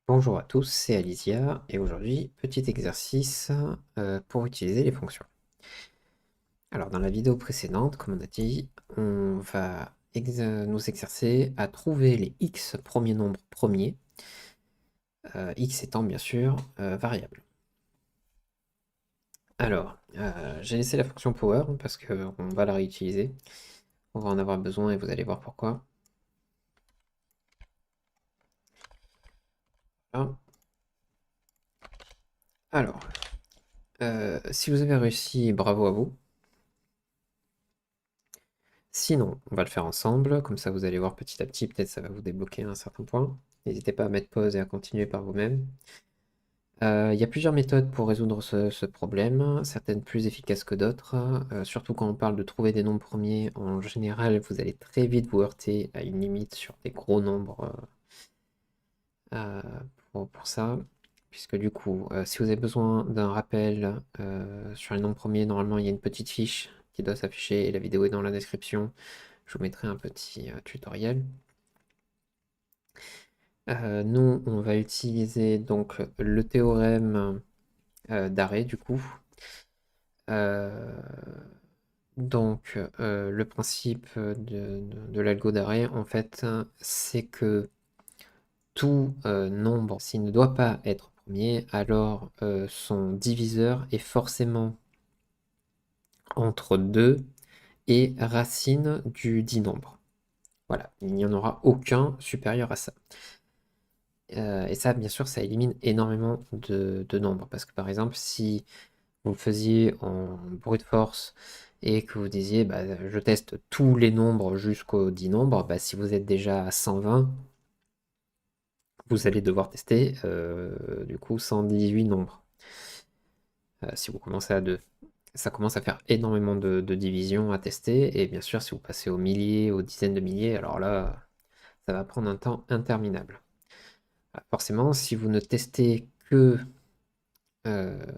Bonjour à tous, c'est Alicia et aujourd'hui, petit exercice pour utiliser les fonctions. Alors dans la vidéo précédente, comme on a dit, on va nous exercer à trouver les x premiers nombres premiers, x étant bien sûr variable. Alors, j'ai laissé la fonction power parce qu'on va la réutiliser. On va en avoir besoin et vous allez voir pourquoi. Voilà. Alors, si vous avez réussi, bravo à vous. Sinon, on va le faire ensemble, comme ça vous allez voir petit à petit, peut-être ça va vous débloquer à un certain point. N'hésitez pas à mettre pause et à continuer par vous-même. Il y a plusieurs méthodes pour résoudre ce problème, certaines plus efficaces que d'autres, surtout quand on parle de trouver des nombres premiers. En général, vous allez très vite vous heurter à une limite sur des gros nombres euh, pour ça, puisque du coup, si vous avez besoin d'un rappel sur les nombres premiers, normalement il y a une petite fiche qui doit s'afficher et la vidéo est dans la description. Je vous mettrai un petit tutoriel. Nous, on va utiliser donc le théorème d'arrêt du coup. Euh, le principe de l'algo d'arrêt, en fait, c'est que tout nombre, s'il ne doit pas être premier, alors son diviseur est forcément entre 2 et racine du dit nombre. Voilà, il n'y en aura aucun supérieur à ça. Et ça, bien sûr, ça élimine énormément de nombres. Parce que par exemple, si vous le faisiez en brute force et que vous disiez bah, je teste tous les nombres jusqu'au 10 nombres, bah, si vous êtes déjà à 120, vous allez devoir tester du coup 118 nombres. Si vous commencez à 2. Ça commence à faire énormément de divisions à tester. Et bien sûr, si vous passez aux milliers, aux dizaines de milliers, alors là, ça va prendre un temps interminable. Forcément, si vous ne testez que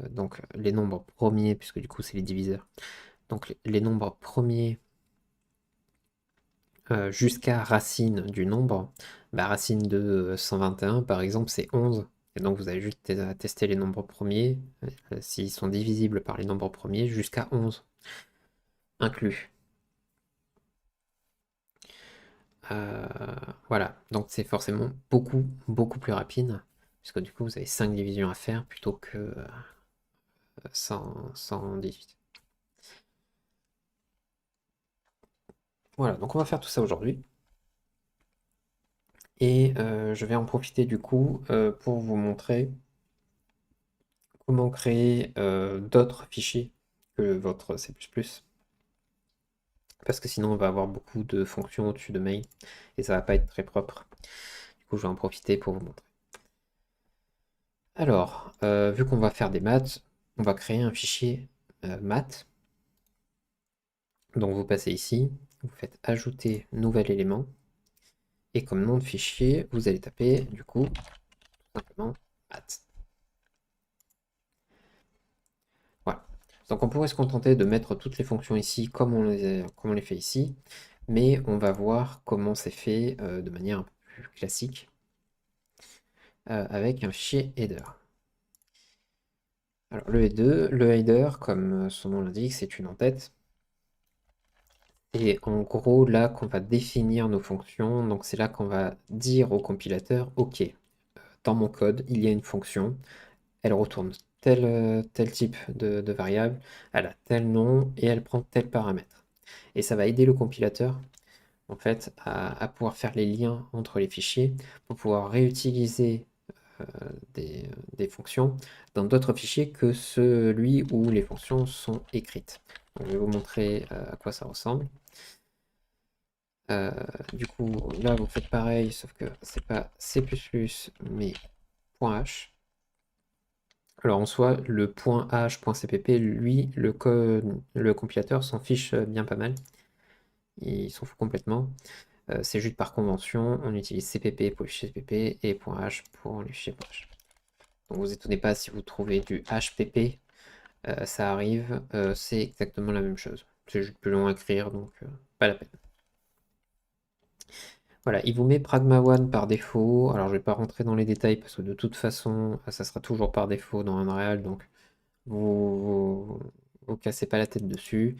donc les nombres premiers, puisque du coup c'est les diviseurs, donc les nombres premiers jusqu'à racine du nombre, bah, racine de 121 par exemple c'est 11, et donc vous avez juste à tester les nombres premiers, s'ils sont divisibles par les nombres premiers, jusqu'à 11 inclus. Euh, voilà, donc c'est forcément beaucoup plus rapide, puisque du coup vous avez 5 divisions à faire plutôt que 118. Voilà, donc on va faire tout ça aujourd'hui. Et je vais en profiter du coup pour vous montrer comment créer d'autres fichiers que votre C++. Parce que sinon on va avoir beaucoup de fonctions au-dessus de main et ça va pas être très propre. Du coup je vais en profiter pour vous montrer. Alors, vu qu'on va faire des maths, on va créer un fichier maths. Donc vous passez ici, vous faites ajouter nouvel élément. Et comme nom de fichier, vous allez taper du coup tout simplement maths. Voilà. Donc on pourrait se contenter de mettre toutes les fonctions ici comme on les fait ici, mais on va voir comment c'est fait de manière un peu plus classique avec un fichier header. Alors le header, comme son nom l'indique, c'est une en-tête. Et en gros, là qu'on va définir nos fonctions, donc c'est là qu'on va dire au compilateur, ok, dans mon code, il y a une fonction, elle retourne tel type de variable, elle a tel nom et elle prend tel paramètre. Et ça va aider le compilateur en fait à pouvoir faire les liens entre les fichiers pour pouvoir réutiliser euh, des fonctions dans d'autres fichiers que celui où les fonctions sont écrites. Donc, je vais vous montrer à quoi ça ressemble. Euh, du coup, là, vous faites pareil, sauf que c'est pas C++, mais .h. Alors en soi, le .h.cpp, lui, le compilateur s'en fiche bien pas mal. Il s'en fout complètement. C'est juste par convention, on utilise cpp pour le fichier cpp et .h pour le fichier .h. Donc vous étonnez pas si vous trouvez du hpp, ça arrive, c'est exactement la même chose. C'est juste plus long à écrire, donc pas la peine. Voilà, il vous met Pragma One par défaut. Alors, je vais pas rentrer dans les détails parce que de toute façon, ça sera toujours par défaut dans Unreal, donc vous cassez pas la tête dessus.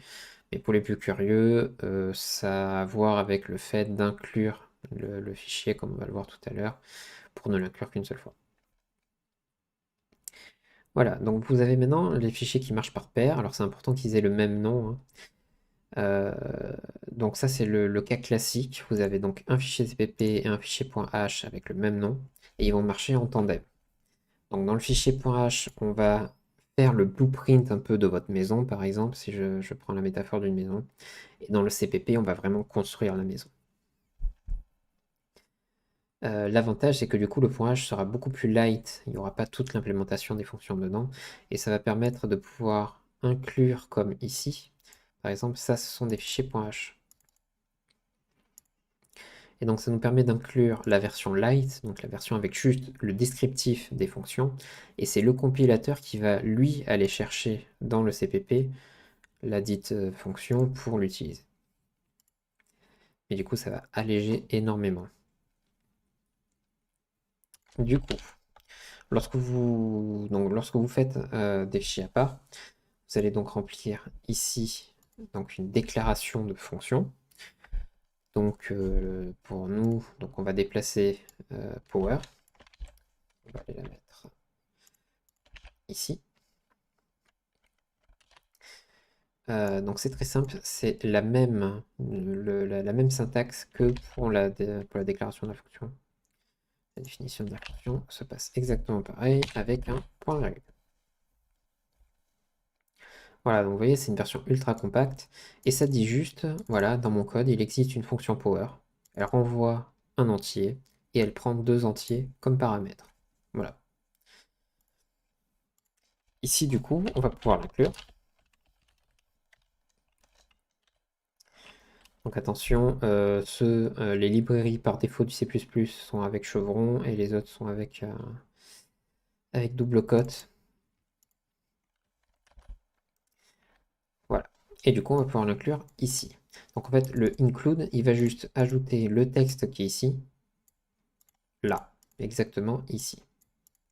Mais pour les plus curieux, ça a à voir avec le fait d'inclure le fichier, comme on va le voir tout à l'heure, pour ne l'inclure qu'une seule fois. Voilà, donc vous avez maintenant les fichiers qui marchent par paire. Alors c'est important qu'ils aient le même nom, hein. Euh, donc ça c'est le cas classique. Vous avez donc un fichier CPP et un fichier .h avec le même nom, et ils vont marcher en tandem. Donc dans le fichier .h, on va faire le blueprint un peu de votre maison, par exemple, si je prends la métaphore d'une maison. Et dans le CPP, on va vraiment construire la maison. L'avantage, c'est que du coup, le point H sera beaucoup plus light. Il n'y aura pas toute l'implémentation des fonctions dedans. Et ça va permettre de pouvoir inclure, comme ici, par exemple, ça, ce sont des fichiers .h. Et donc, ça nous permet d'inclure la version light, donc la version avec juste le descriptif des fonctions. Et c'est le compilateur qui va, lui, aller chercher dans le CPP la dite fonction pour l'utiliser. Et du coup, ça va alléger énormément. Du coup, lorsque vous faites des fichiers à part, vous allez donc remplir ici donc une déclaration de fonction. Donc pour nous, donc on va déplacer power. On va aller la mettre ici. Donc c'est très simple, c'est la même syntaxe que pour la déclaration de la fonction. La définition de la fonction se passe exactement pareil avec un point virgule. Voilà, donc vous voyez, c'est une version ultra compacte. Et ça dit juste, voilà, dans mon code, il existe une fonction power. Elle renvoie un entier et elle prend deux entiers comme paramètre. Voilà. Ici, du coup, on va pouvoir l'inclure. Donc attention, les librairies par défaut du C++ sont avec chevron et les autres sont avec double cote. Voilà. Et du coup, on va pouvoir l'inclure ici. Donc en fait, le include, il va juste ajouter le texte qui est ici, là, exactement ici.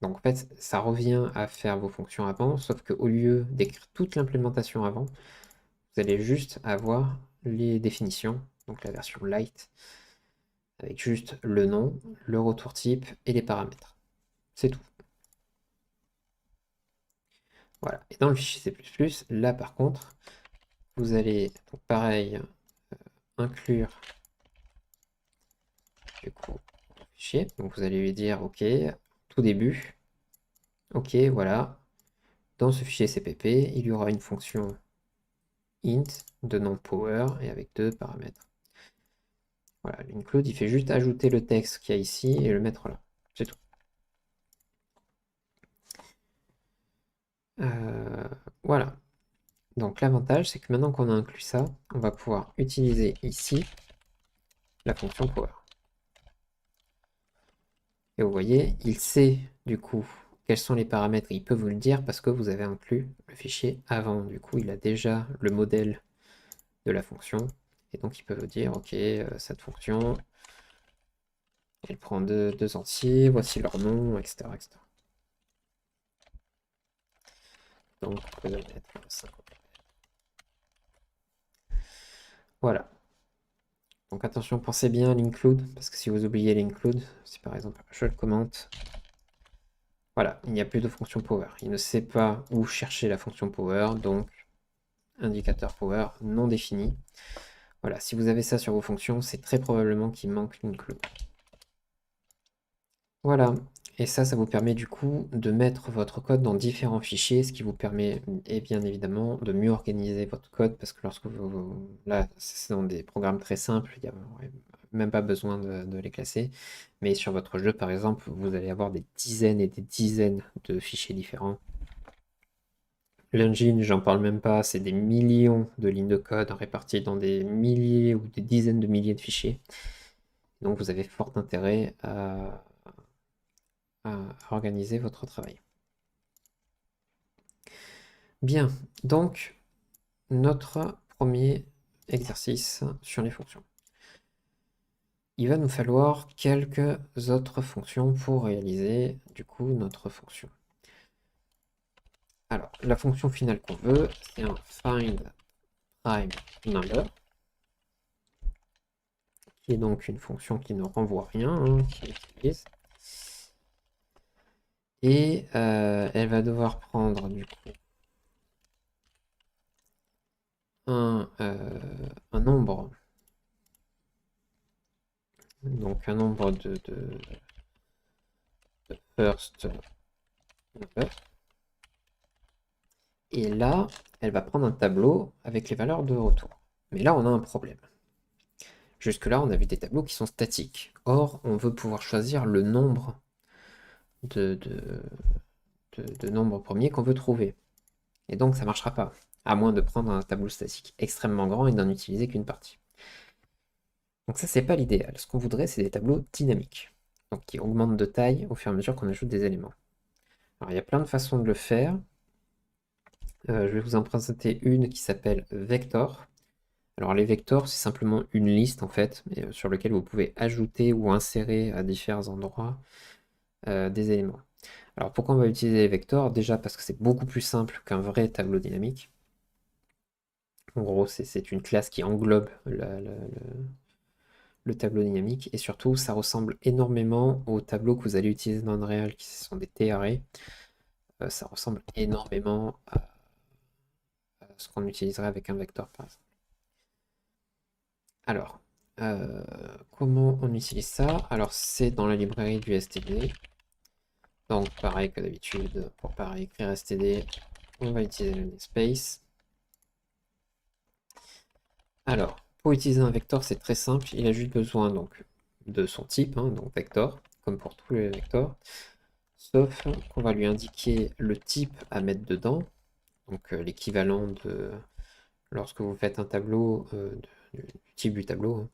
Donc en fait, ça revient à faire vos fonctions avant, sauf qu'au lieu d'écrire toute l'implémentation avant, vous allez juste avoir les définitions, donc la version light, avec juste le nom, le retour type et les paramètres. C'est tout. Voilà. Et dans le fichier C++, là par contre, vous allez, donc pareil, inclure du coup le fichier. Donc vous allez lui dire, OK, tout début, OK, voilà, dans ce fichier CPP, il y aura une fonction int de nom power et avec deux paramètres. Voilà, l'include, il fait juste ajouter le texte qu'il y a ici et le mettre là. C'est tout. Voilà. Donc l'avantage, c'est que maintenant qu'on a inclus ça, on va pouvoir utiliser ici la fonction power. Et vous voyez, il sait du coup quels sont les paramètres, il peut vous le dire parce que vous avez inclus le fichier avant. Du coup, il a déjà le modèle de la fonction. Et donc, il peut vous dire, OK, cette fonction, elle prend deux entiers, voici leur nom, etc., etc. Donc, on peut mettre 5. Voilà. Donc attention, pensez bien à l'include, parce que si vous oubliez l'include, si par exemple je le commente, voilà, il n'y a plus de fonction power. Il ne sait pas où chercher la fonction power, donc indicateur power non défini. Voilà, si vous avez ça sur vos fonctions, c'est très probablement qu'il manque l'include. Voilà, et ça vous permet du coup de mettre votre code dans différents fichiers, ce qui vous permet, et bien évidemment, de mieux organiser votre code, parce que lorsque là, c'est dans des programmes très simples, il n'y a même pas besoin de les classer, mais sur votre jeu, par exemple, vous allez avoir des dizaines et des dizaines de fichiers différents. L'engine, j'en parle même pas, c'est des millions de lignes de code réparties dans des milliers ou des dizaines de milliers de fichiers. Donc vous avez fort intérêt à organiser votre travail. Bien, donc notre premier exercice sur les fonctions. il va nous falloir quelques autres fonctions pour réaliser du coup notre fonction. Alors, la fonction finale qu'on veut, c'est un find prime number, qui est donc une fonction qui ne renvoie rien, hein, qui utilise. Et elle va devoir prendre du coup un nombre, donc un nombre de first number. Et là, elle va prendre un tableau avec les valeurs de retour. Mais là, on a un problème. Jusque-là, on a vu des tableaux qui sont statiques. Or, on veut pouvoir choisir le nombre de nombres premiers qu'on veut trouver. Et donc, ça ne marchera pas, à moins de prendre un tableau statique extrêmement grand et d'en utiliser qu'une partie. Donc ça, c'est pas l'idéal. Ce qu'on voudrait, c'est des tableaux dynamiques, donc qui augmentent de taille au fur et à mesure qu'on ajoute des éléments. Alors, il y a plein de façons de le faire. Je vais vous en présenter une qui s'appelle Vector. Alors les vectors, c'est simplement une liste en fait, sur laquelle vous pouvez ajouter ou insérer à différents endroits des éléments. Alors pourquoi on va utiliser les vectors? Déjà parce que c'est beaucoup plus simple qu'un vrai tableau dynamique. En gros, c'est une classe qui englobe le tableau dynamique, et surtout, ça ressemble énormément aux tableaux que vous allez utiliser dans Unreal, qui sont des TRE. Ça ressemble énormément à ce qu'on utiliserait avec un vecteur, par exemple. Alors, comment on utilise ça? Alors, c'est dans la librairie du STD. Donc, pareil que d'habitude, pour pareil écrire STD, on va utiliser le namespace. Alors, pour utiliser un vecteur, c'est très simple. Il a juste besoin donc de son type, hein, donc vector, comme pour tous les vecteurs. Sauf qu'on va lui indiquer le type à mettre dedans. Donc l'équivalent de lorsque vous faites un tableau, du type du tableau, hein.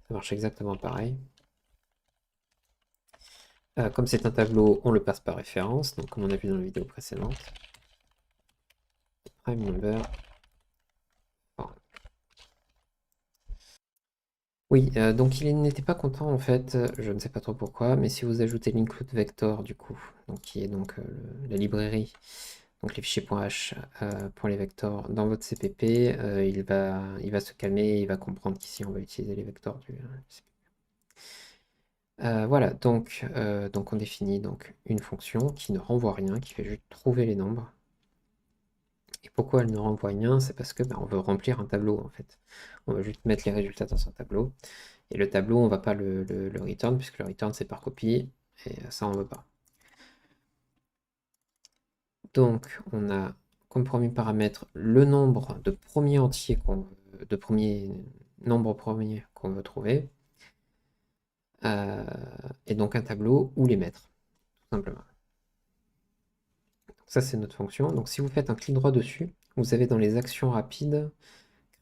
Ça marche exactement pareil. Comme c'est un tableau, on le passe par référence, donc comme on a vu dans la vidéo précédente. Prime number. Oui, donc il n'était pas content en fait, je ne sais pas trop pourquoi, mais si vous ajoutez l'include vector du coup, donc qui est donc la librairie, donc les fichiers .h pour les vectors dans votre CPP, il va se calmer, il va comprendre qu'ici on va utiliser les vectors du CPP. Voilà, donc on définit donc une fonction qui ne renvoie rien, qui fait juste trouver les nombres. Et pourquoi elle ne renvoie rien? C'est parce que on veut remplir un tableau en fait. On va juste mettre les résultats dans un tableau. Et le tableau, on ne va pas le return, puisque le return c'est par copie, et ça on ne veut pas. Donc on a comme premier paramètre le nombre de premiers entiers de premiers nombres premiers qu'on veut trouver, et donc un tableau où les mettre, tout simplement. Donc ça c'est notre fonction. Donc si vous faites un clic droit dessus, vous avez dans les actions rapides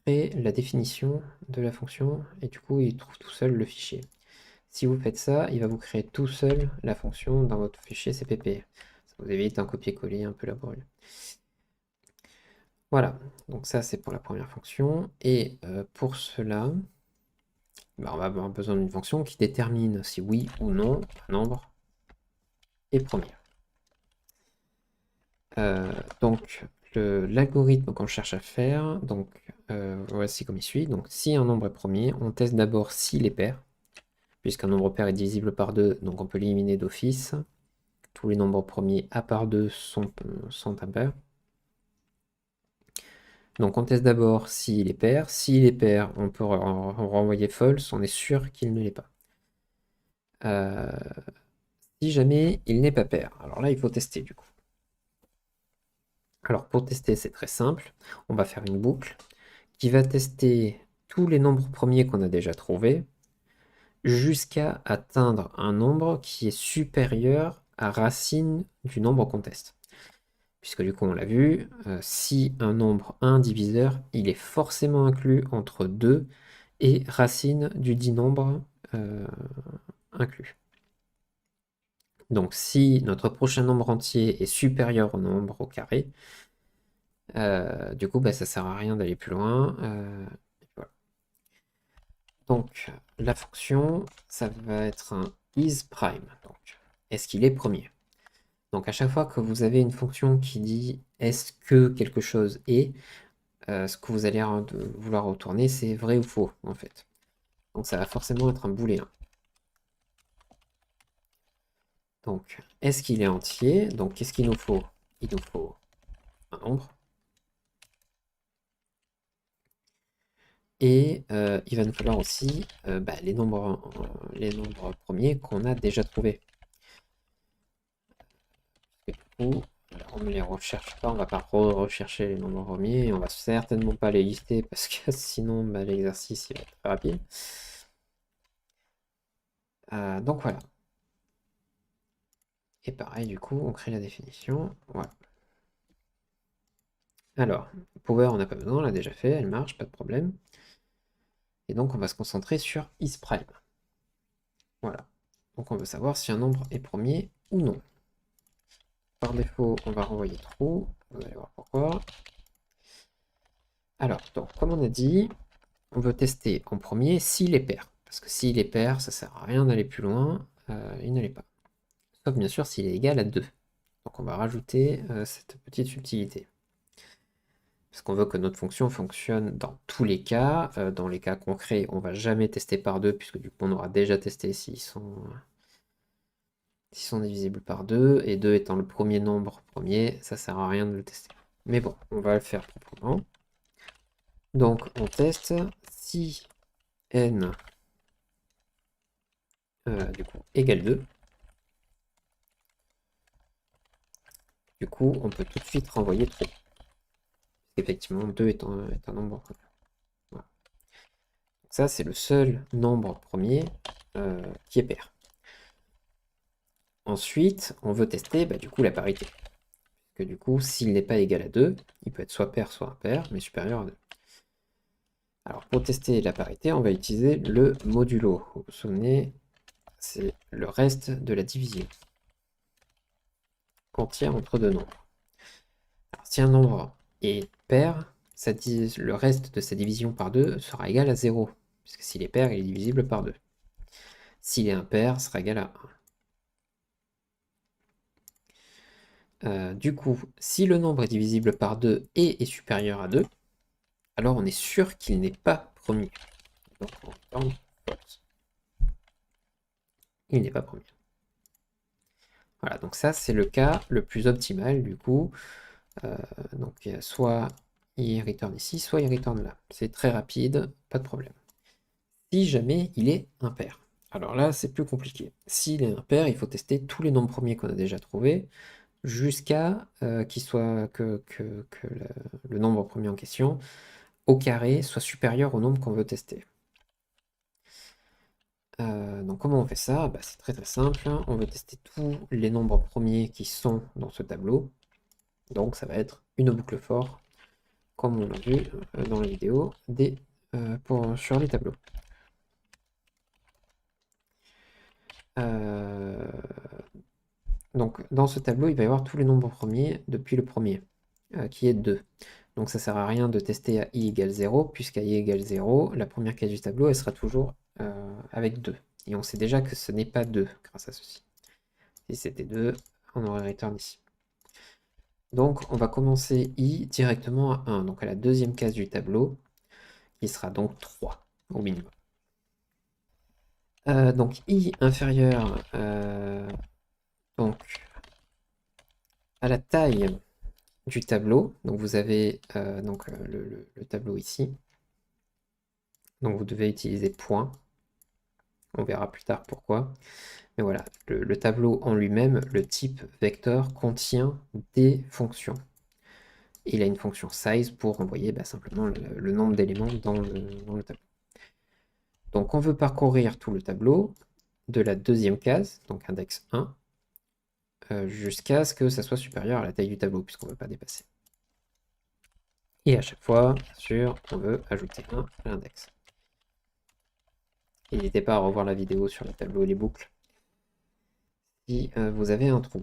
créer la définition de la fonction, et du coup il trouve tout seul le fichier. Si vous faites ça, il va vous créer tout seul la fonction dans votre fichier CPP. Ça vous évite un copier-coller un peu laborieux. Voilà, donc ça c'est pour la première fonction. Et pour cela, on va avoir besoin d'une fonction qui détermine si oui ou non un nombre est premier. Donc l'algorithme qu'on cherche à faire, donc voici comme il suit. Donc si un nombre est premier, on teste d'abord s'il est pair, puisqu'un nombre pair est divisible par 2, donc on peut l'éliminer d'office. Tous les nombres premiers à part 2 sont impairs. Donc on teste d'abord s'il est pair. S'il est pair, on peut renvoyer false, on est sûr qu'il ne l'est pas. Si jamais il n'est pas pair, alors là il faut tester du coup. Alors pour tester, c'est très simple. On va faire une boucle qui va tester tous les nombres premiers qu'on a déjà trouvés jusqu'à atteindre un nombre qui est supérieur à racine du nombre qu'on teste. Puisque du coup, on l'a vu, si un nombre a un diviseur, il est forcément inclus entre 2 et racine du dit nombre inclus. Donc si notre prochain nombre entier est supérieur au nombre au carré, du coup, ça ne sert à rien d'aller plus loin. Voilà. Donc, la fonction, ça va être un isPrime. Donc, est-ce qu'il est premier? Donc, à chaque fois que vous avez une fonction qui dit est-ce que quelque chose est, ce que vous allez vouloir retourner, c'est vrai ou faux, en fait. Donc, ça va forcément être un booléen. Donc, est-ce qu'il est entier? Donc, qu'est-ce qu'il nous faut? Il nous faut un nombre. Et il va nous falloir aussi les nombres premiers qu'on a déjà trouvés. Et du coup, on ne les recherche pas, on va pas rechercher les nombres premiers, et on va certainement pas les lister parce que sinon l'exercice il va être très rapide. Donc voilà. Et pareil, du coup, on crée la définition. Voilà. Alors, power, on n'a pas besoin, on l'a déjà fait, elle marche, pas de problème. Et donc, on va se concentrer sur isPrime. Voilà. Donc, on veut savoir si un nombre est premier ou non. Par défaut, on va renvoyer true. Vous allez voir pourquoi. Alors, donc, comme on a dit, on veut tester en premier s'il est pair. Parce que s'il est pair, ça sert à rien d'aller plus loin. Il ne l'est pas. Sauf bien sûr s'il est égal à 2. Donc on va rajouter cette petite subtilité. Parce qu'on veut que notre fonction fonctionne dans tous les cas. Dans les cas concrets, on ne va jamais tester par 2, puisque du coup on aura déjà testé s'ils sont divisibles par 2. Et 2 étant le premier nombre premier, ça sert à rien de le tester. Mais bon, on va le faire proprement. Donc on teste si n du coup égale 2. Du coup, on peut tout de suite renvoyer true. Effectivement, 2 est un nombre premier. Voilà. Donc ça, c'est le seul nombre premier qui est pair. Ensuite, on veut tester du coup la parité. Que du coup, s'il n'est pas égal à 2, il peut être soit pair, soit impair, mais supérieur à 2. Alors, pour tester la parité, on va utiliser le modulo. Vous vous souvenez, c'est le reste de la division entière entre deux nombres. Alors, si un nombre est pair, le reste de sa division par 2 sera égal à 0, puisque s'il est pair, il est divisible par 2. S'il est impair, sera égal à 1. Du coup, si le nombre est divisible par 2 et est supérieur à 2, alors on est sûr qu'il n'est pas premier. Donc on return false. Il n'est pas premier. Voilà, donc ça c'est le cas le plus optimal du coup. Donc soit il return ici, soit il return là. C'est très rapide, pas de problème. Si jamais il est impair. Alors là, c'est plus compliqué. S'il est impair, il faut tester tous les nombres premiers qu'on a déjà trouvés jusqu'à que le nombre premier en question au carré soit supérieur au nombre qu'on veut tester. Donc comment on fait ça? C'est très très simple. On veut tester tous les nombres premiers qui sont dans ce tableau. Donc ça va être une boucle for, comme on l'a vu dans la vidéo, sur les tableaux. Donc dans ce tableau, il va y avoir tous les nombres premiers depuis le premier, qui est 2. Donc ça sert à rien de tester à i égale 0, puisqu'à i égale 0, la première case du tableau, elle sera toujours avec 2. Et on sait déjà que ce n'est pas 2 grâce à ceci. Si c'était 2, on aurait return ici. Donc on va commencer i directement à 1, donc à la deuxième case du tableau, qui sera donc 3 au minimum. Donc i inférieur donc, à la taille du tableau. Donc vous avez le tableau ici. Donc vous devez utiliser point. On verra plus tard pourquoi. Mais voilà, le tableau en lui-même, le type vecteur, contient des fonctions. Et il a une fonction size pour envoyer simplement le nombre d'éléments dans le tableau. Donc on veut parcourir tout le tableau de la deuxième case, donc index 1, jusqu'à ce que ça soit supérieur à la taille du tableau, puisqu'on ne veut pas dépasser. Et à chaque fois, bien sûr, on veut ajouter 1 à l'index. N'hésitez pas à revoir la vidéo sur le tableau et les boucles si vous avez un trou.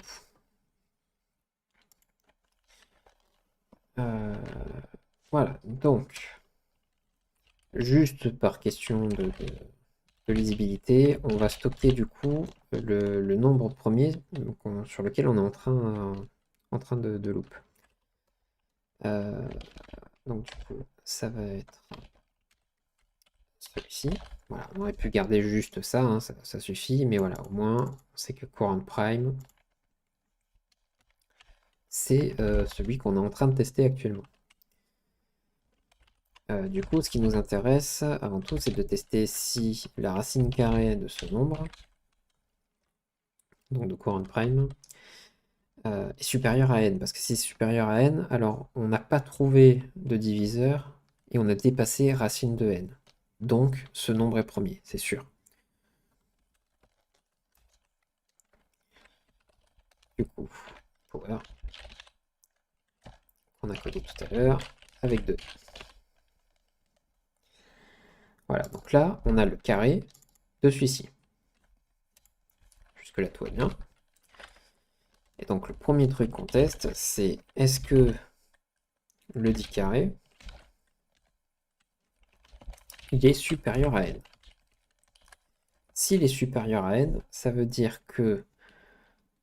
Voilà, donc juste par question de lisibilité, on va stocker du coup le nombre premier sur lequel on est en train de loop. Donc du coup, ça va être celui-ci. Voilà, on aurait pu garder juste ça, hein, ça suffit, mais voilà, au moins, on sait que courant prime, c'est celui qu'on est en train de tester actuellement. Du coup, ce qui nous intéresse avant tout, c'est de tester si la racine carrée de ce nombre, donc de courant prime, est supérieure à n. Parce que si c'est supérieur à n, alors on n'a pas trouvé de diviseur et on a dépassé racine de n. Donc ce nombre est premier, c'est sûr. Du coup, power, qu'on a codé tout à l'heure, avec 2. Voilà, donc là, on a le carré de celui-ci. Jusque-là, tout va bien. Et donc, le premier truc qu'on teste, c'est est-ce que le dit carré, il est supérieur à n. S'il est supérieur à n, ça veut dire que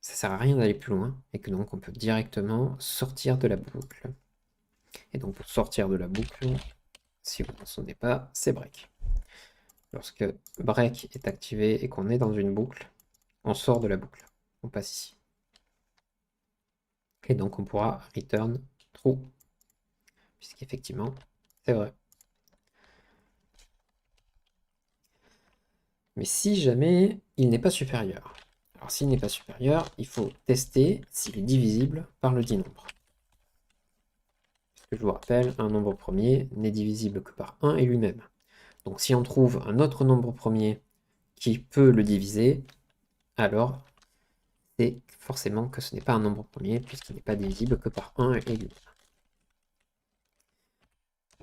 ça sert à rien d'aller plus loin, et que donc on peut directement sortir de la boucle. Et donc, pour sortir de la boucle, si vous n'en souvenez pas, c'est break. Lorsque break est activé et qu'on est dans une boucle, on sort de la boucle. On passe ici. Et donc on pourra return true. Puisqu'effectivement, c'est vrai. Mais si jamais il n'est pas supérieur. Alors s'il n'est pas supérieur, il faut tester s'il est divisible par le dit nombre. Parce que je vous rappelle, un nombre premier n'est divisible que par 1 et lui-même. Donc si on trouve un autre nombre premier qui peut le diviser, alors c'est forcément que ce n'est pas un nombre premier, puisqu'il n'est pas divisible que par 1 et lui-même.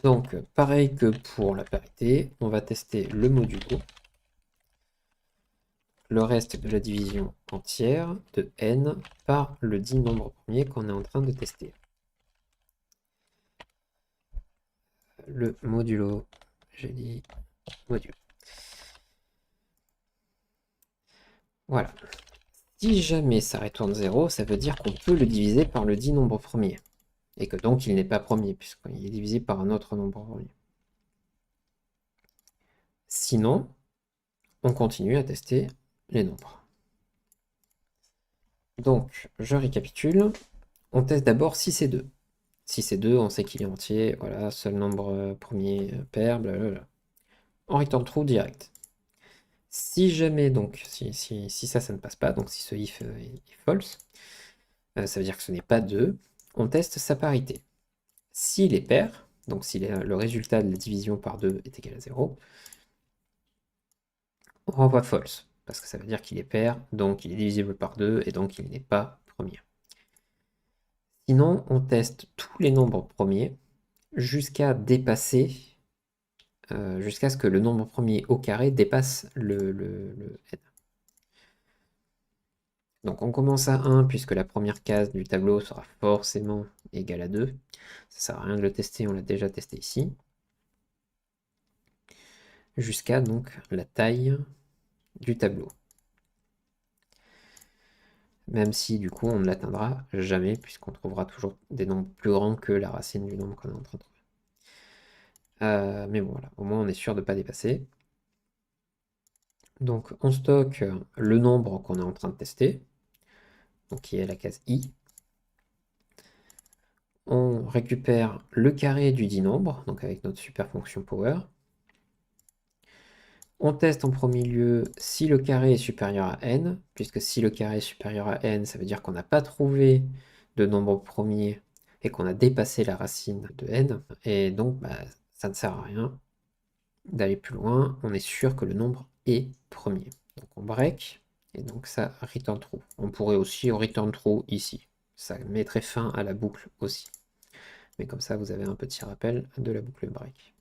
Donc, pareil que pour la parité, on va tester le modulo, le reste de la division entière de n par le dit nombre premier qu'on est en train de tester. Le modulo, j'ai dit modulo. Voilà. Si jamais ça retourne 0, ça veut dire qu'on peut le diviser par le dit nombre premier. Et que donc il n'est pas premier, puisqu'il est divisé par un autre nombre premier. Sinon, on continue à tester les nombres. Donc, je récapitule. On teste d'abord si c'est 2. Si c'est 2, on sait qu'il est entier. Voilà, seul nombre premier pair, blablabla. On return true direct. Si jamais, donc, si ça ne passe pas, donc si ce if est false, ça veut dire que ce n'est pas 2, on teste sa parité. S'il est pair, donc si le résultat de la division par 2 est égal à 0, on renvoie false, parce que ça veut dire qu'il est pair, donc il est divisible par 2, et donc il n'est pas premier. Sinon, on teste tous les nombres premiers jusqu'à dépasser, jusqu'à ce que le nombre premier au carré dépasse le n. Donc on commence à 1 puisque la première case du tableau sera forcément égale à 2. Ça sert à rien de le tester, on l'a déjà testé ici. Jusqu'à donc la taille du tableau. Même si du coup on ne l'atteindra jamais puisqu'on trouvera toujours des nombres plus grands que la racine du nombre qu'on est en train de trouver. Mais bon voilà, au moins on est sûr de ne pas dépasser. Donc on stocke le nombre qu'on est en train de tester, donc qui est la case i. On récupère le carré du dit nombre, donc avec notre super fonction power. On teste en premier lieu si le carré est supérieur à n, puisque si le carré est supérieur à n, ça veut dire qu'on n'a pas trouvé de nombre premier et qu'on a dépassé la racine de n, et donc bah, ça ne sert à rien d'aller plus loin, on est sûr que le nombre est premier. Donc on break, et donc ça return true. On pourrait aussi return true ici, ça mettrait fin à la boucle aussi. Mais comme ça, vous avez un petit rappel de la boucle break.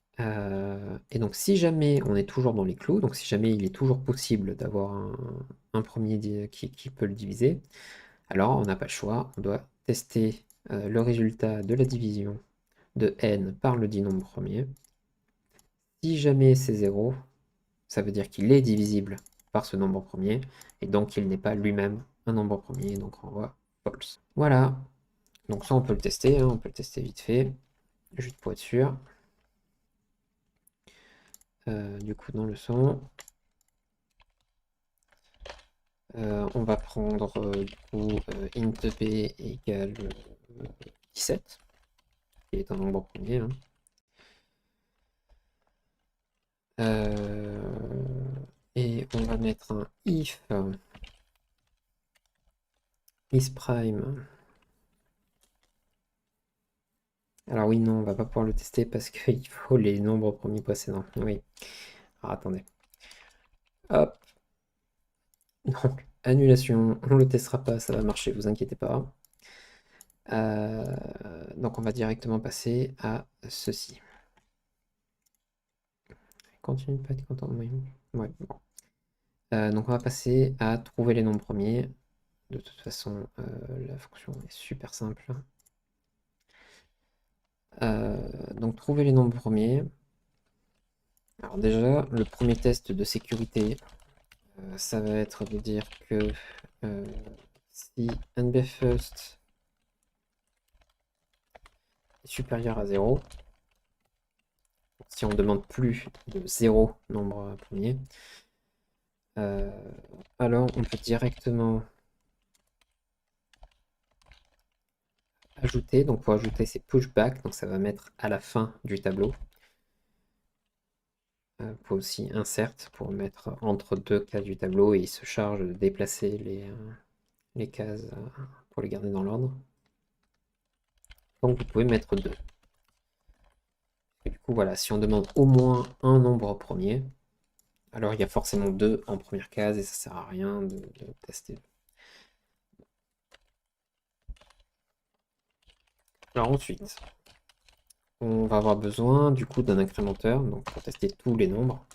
Et donc si jamais on est toujours dans les clous, donc si jamais il est toujours possible d'avoir un premier qui peut le diviser, alors on n'a pas le choix, on doit tester le résultat de la division de n par le dit nombre premier. Si jamais c'est 0, ça veut dire qu'il est divisible par ce nombre premier, et donc il n'est pas lui-même un nombre premier, donc on renvoie false. Voilà, donc ça on peut le tester, hein, on peut le tester vite fait, juste pour être sûr. Du coup dans le son, on va prendre du coup int p égale 17, qui est un nombre premier. Hein. Et on va mettre un if isPrime. Alors oui, non, on va pas pouvoir le tester parce qu'il faut les nombres premiers précédents. Oui. Alors attendez. Hop. Donc, annulation, on le testera pas, ça va marcher, vous inquiétez pas. Donc on va directement passer à ceci. Continue de pas être content de moi. Ouais, bon. Donc on va passer à trouver les nombres premiers. De toute façon, la fonction est super simple. Donc trouver les nombres premiers. Alors déjà, le premier test de sécurité, ça va être de dire que si nbFirst est supérieur à 0, si on ne demande plus de 0 nombre premier, alors on peut directement ajouter. Donc pour ajouter, c'est pushback, donc ça va mettre à la fin du tableau. Pour aussi insert, pour mettre entre deux cases du tableau, et il se charge de déplacer les cases pour les garder dans l'ordre. Donc vous pouvez mettre 2. Et du coup, voilà, si on demande au moins un nombre premier, alors il y a forcément 2 en première case et ça sert à rien de tester. Alors ensuite, on va avoir besoin du coup d'un incrémenteur, donc pour tester tous les nombres,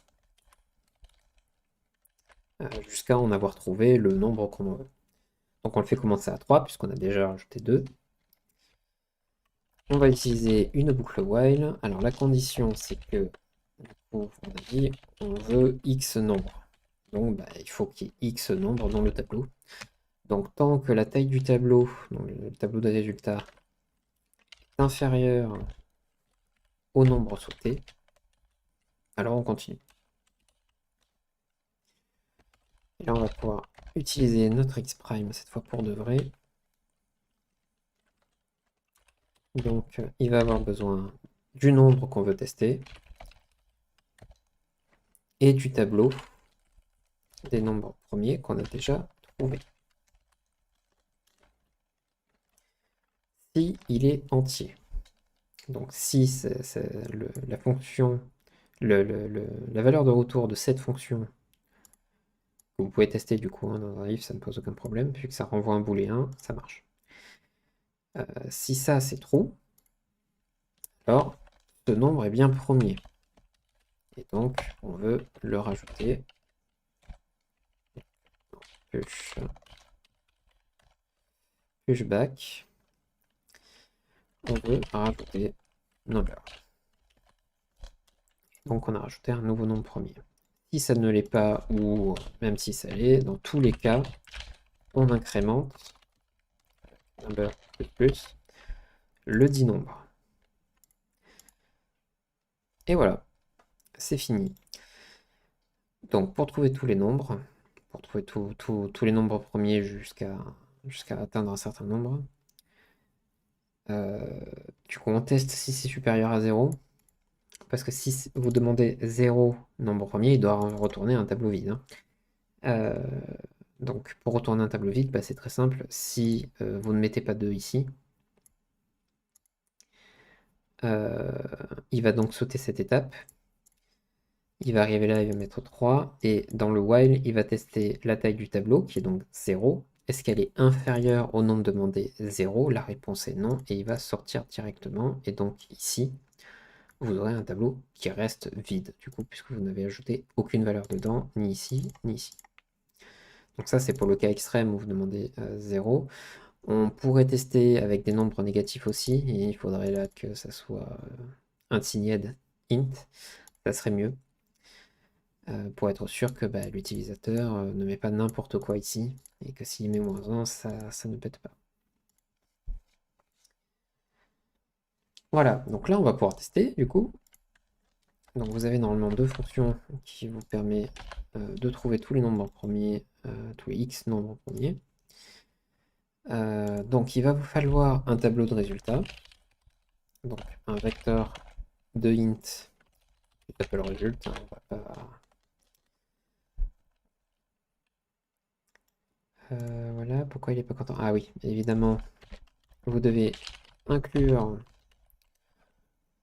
jusqu'à en avoir trouvé le nombre qu'on veut. Donc on le fait commencer à 3 puisqu'on a déjà rajouté 2. On va utiliser une boucle while. Alors la condition c'est que du coup, on a dit on veut x nombre. Donc bah, il faut qu'il y ait x nombre dans le tableau. Donc tant que la taille du tableau, donc le tableau de résultats, est inférieure au nombre sauté, alors on continue. Et là on va pouvoir utiliser notre x'prime cette fois pour de vrai. Donc il va avoir besoin du nombre qu'on veut tester et du tableau des nombres premiers qu'on a déjà trouvés. Si il est entier. Donc si la fonction, la valeur de retour de cette fonction, que vous pouvez tester du coup hein, dans un if, ça ne pose aucun problème, puisque ça renvoie un booléen, ça marche. Si ça c'est true, alors ce nombre est bien premier. Et donc on veut le rajouter. Pushback. On veut rajouter number. Donc on a rajouté un nouveau nombre premier. Si ça ne l'est pas, ou même si ça l'est, dans tous les cas, on incrémente number plus le dit nombre. Et voilà, c'est fini. Donc pour trouver tous les nombres, pour trouver tous les nombres premiers jusqu'à atteindre un certain nombre, du coup on teste si c'est supérieur à 0. Parce que si vous demandez 0 nombre premier, il doit retourner un tableau vide. Hein. Donc pour retourner un tableau vide, bah, c'est très simple. Si vous ne mettez pas 2 ici, il va donc sauter cette étape. Il va arriver là, il va mettre 3. Et dans le while, il va tester la taille du tableau, qui est donc 0. Est-ce qu'elle est inférieure au nombre demandé 0? La réponse est non. Et il va sortir directement. Et donc ici, vous aurez un tableau qui reste vide, du coup, puisque vous n'avez ajouté aucune valeur dedans, ni ici, ni ici. Donc ça, c'est pour le cas extrême où vous demandez 0. On pourrait tester avec des nombres négatifs aussi, et il faudrait là que ça soit unsigned int. Ça serait mieux. Pour être sûr que l'utilisateur ne met pas n'importe quoi ici, et que s'il met -1, ça ne pète pas. Voilà, donc là on va pouvoir tester du coup. Donc vous avez normalement deux fonctions qui vous permettent de trouver tous les nombres premiers, tous les x nombres premiers. Donc il va vous falloir un tableau de résultats. Donc un vecteur de int qui s'appelle result. Hein, on va pas... voilà, pourquoi il n'est pas content? Ah oui, évidemment, vous devez inclure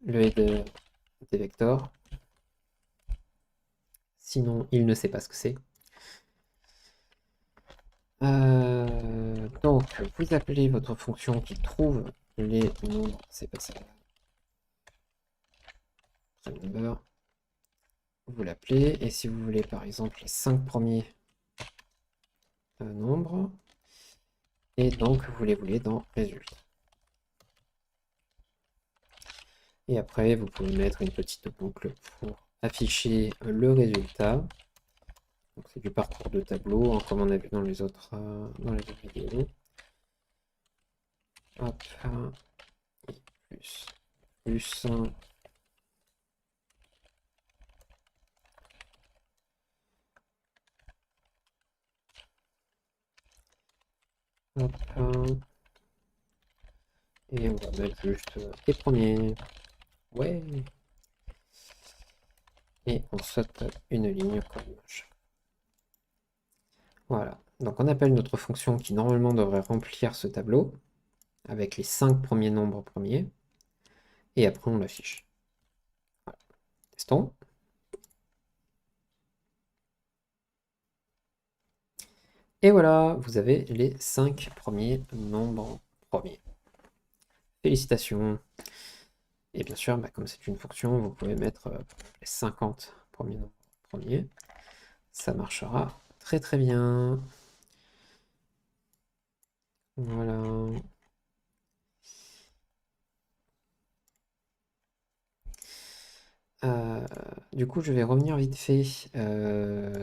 le header des vecteurs. Sinon, il ne sait pas ce que c'est. Donc, vous appelez votre fonction qui trouve les nombres, c'est pas ça, number. Vous l'appelez, et si vous voulez par exemple les 5 premiers nombres, et donc vous les voulez dans résultat. Et après, vous pouvez mettre une petite boucle pour afficher le résultat. C'est du parcours de tableau, hein, comme on a vu dans les autres vidéos. Hop, plus 1. Hop, et on va mettre juste les premiers. Ouais. Et on saute une ligne comme image. Voilà. Donc on appelle notre fonction qui normalement devrait remplir ce tableau avec les 5 premiers nombres premiers. Et après on l'affiche. Voilà. Testons. Et voilà, vous avez les 5 premiers nombres premiers. Félicitations. Et bien sûr, comme c'est une fonction, vous pouvez mettre les 50 premiers nombres premiers. Ça marchera très très bien. Voilà. Du coup, je vais revenir vite fait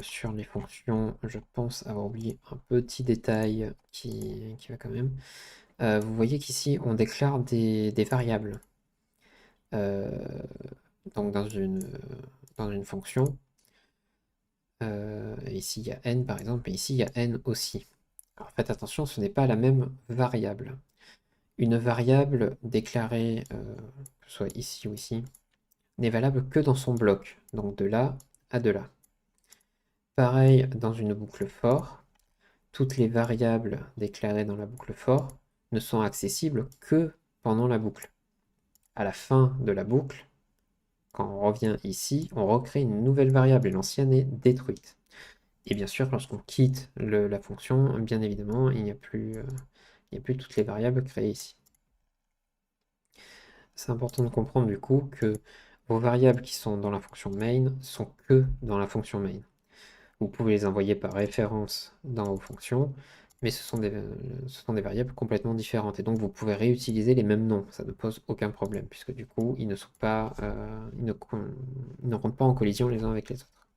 sur les fonctions. Je pense avoir oublié un petit détail qui va quand même. Vous voyez qu'ici, on déclare des variables. Donc dans une fonction. Ici, il y a n par exemple, et ici, il y a n aussi. Alors faites attention, ce n'est pas la même variable. Une variable déclarée, que ce soit ici ou ici, n'est valable que dans son bloc, donc de là à de là. Pareil dans une boucle for, toutes les variables déclarées dans la boucle for ne sont accessibles que pendant la boucle. À la fin de la boucle, quand on revient ici, on recrée une nouvelle variable et l'ancienne est détruite. Et bien sûr, lorsqu'on quitte la fonction, bien évidemment, il n'y a plus toutes les variables créées ici. C'est important de comprendre du coup que vos variables qui sont dans la fonction main sont que dans la fonction main. Vous pouvez les envoyer par référence dans vos fonctions, mais ce sont des variables complètement différentes. Et donc vous pouvez réutiliser les mêmes noms, ça ne pose aucun problème, puisque du coup, ils ne rentrent pas en collision les uns avec les autres.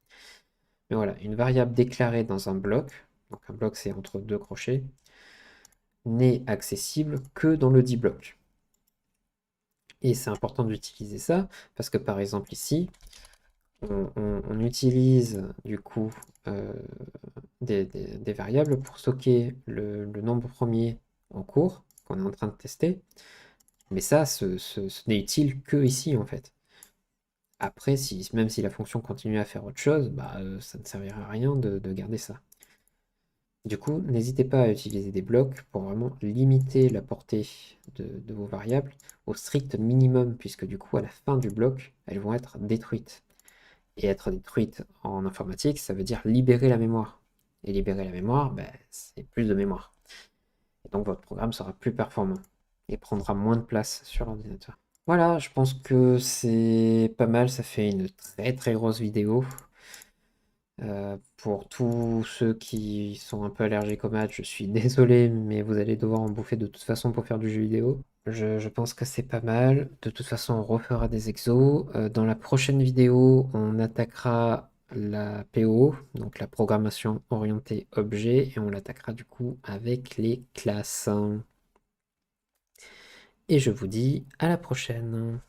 Mais voilà, une variable déclarée dans un bloc, donc un bloc c'est entre deux crochets, n'est accessible que dans le dit bloc. Et c'est important d'utiliser ça, parce que par exemple ici, on utilise du coup des variables pour stocker le nombre premier en cours, qu'on est en train de tester, mais ça, ce n'est utile que ici en fait. Après, même si la fonction continue à faire autre chose, ça ne servira à rien de garder ça. Du coup, n'hésitez pas à utiliser des blocs pour vraiment limiter la portée de vos variables au strict minimum, puisque du coup, à la fin du bloc, elles vont être détruites. Et être détruite en informatique, ça veut dire libérer la mémoire. Et libérer la mémoire, c'est plus de mémoire. Et donc votre programme sera plus performant et prendra moins de place sur l'ordinateur. Voilà, je pense que c'est pas mal, ça fait une très très grosse vidéo. Pour tous ceux qui sont un peu allergiques aux maths, je suis désolé, mais vous allez devoir en bouffer de toute façon pour faire du jeu vidéo. Je pense que c'est pas mal. De toute façon, on refera des exos. Dans la prochaine vidéo, on attaquera la PO, donc la programmation orientée objet, et on l'attaquera du coup avec les classes. Et je vous dis à la prochaine.